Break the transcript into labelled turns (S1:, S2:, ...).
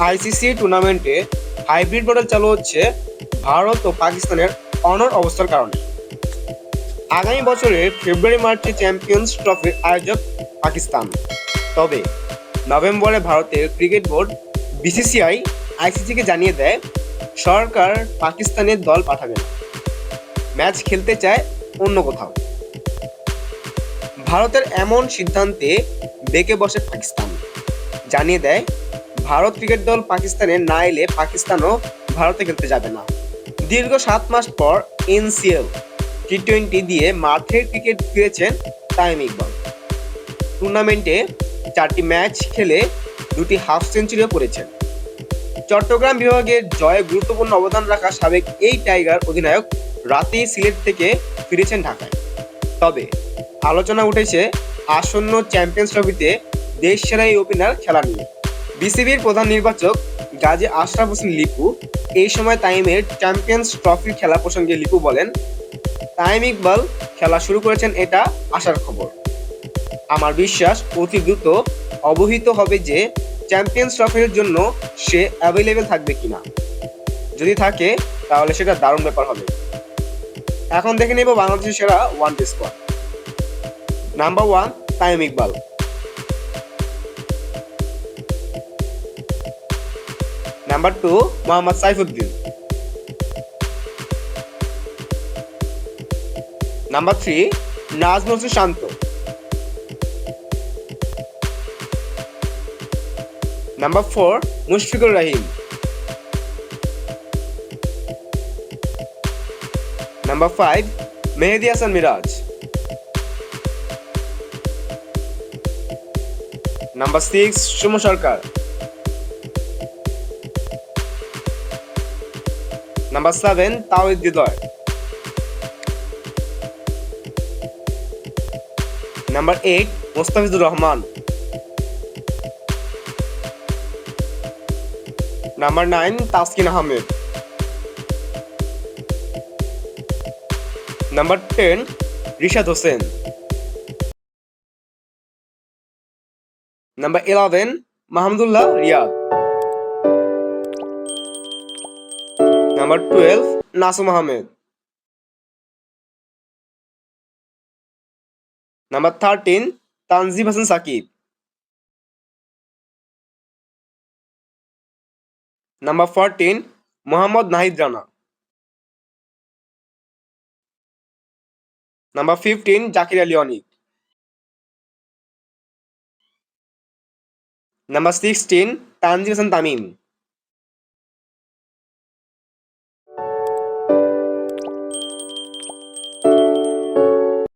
S1: ICC টুর্নামেন্টে hybrid model চালু হচ্ছে ভারত ও পাকিস্তানের অনড় অবস্থার কারণে। আগামী বছরের ফেব্রুয়ারি মার্চে চ্যাম্পিয়ন্স ট্রফির আয়োজক পাকিস্তান। তবে নভেম্বরে ভারতের ক্রিকেট বোর্ড বিসিসিআই আইসিসিকে জানিয়ে দেয় সরকার পাকিস্তানের দল পাঠাবে না, ম্যাচ খেলতে চায় অন্য কোথাও। ভারতের এমন সিদ্ধান্তে বেঁকে বসে পাকিস্তান, জানিয়ে দেয় ভারত ক্রিকেট দল পাকিস্তানে না এলে পাকিস্তানও ভারতে খেলতে যাবে না। দীর্ঘ 7 মাস পর এনসিএল টি-20 দিয়ে মাঠের ক্রিকেট ফিরেছেন তামিম ইকবাল। টুর্নামেন্টে 4টি ম্যাচ খেলে 2টি হাফ সেঞ্চুরিও করেছেন। চট্টগ্রাম বিভাগের জয়ে গুরুত্বপূর্ণ অবদান রাখা সাবেক এই টাইগার অধিনায়ক রাতেই সিলেট থেকে ফিরেছেন ঢাকায়। তবে আলোচনা উঠেছে আসন্ন চ্যাম্পিয়ন্স ট্রফিতে দেশসেরা এই ওপেনার খেলা নিয়ে। বিসিবির প্রধান নির্বাচক গাজী আশরাফ হোসেন লিপু এই সময় তামিমের চ্যাম্পিয়ন্স ট্রফির খেলা প্রসঙ্গে লিপু বলেন, তামিম ইকবাল খেলা শুরু করেছেন এটা আশার খবর। আমার বিশ্বাস অতি দ্রুত অবহিত হবে যে চ্যাম্পিয়ন্স ট্রফির জন্য সে অ্যাভেলেবেল থাকবে কিনা। যদি থাকে তাহলে সেটা দারুণ ব্যাপার হবে। এখন দেখে নেব বাংলাদেশের সেরা one day squad. Number 1 Tamim Iqbal. Number 2 Mohammad Saifuddin. Number 3 Najmul Hossain Shanto. Number 4 Mushfiqur Rahim. Number 5 Mehidy Hasan Miraz. Number 6 Sumon Sarkar. Number 7 Towhid Hridoy. Number 8 Mustafizur Rahman. Number 9 Taskin Ahmed. Number 10 Rishad Hossain. Number 11 Mahmudullah Riyad. Number 12 Nasum Ahmed. Number 13 Tanzim Hasan Sakib. Number 14 Mohammad Nahid Rana. Number 15 Jaker Ali অনিক। নাম্বার 16 তানজিম হাসান তামিম।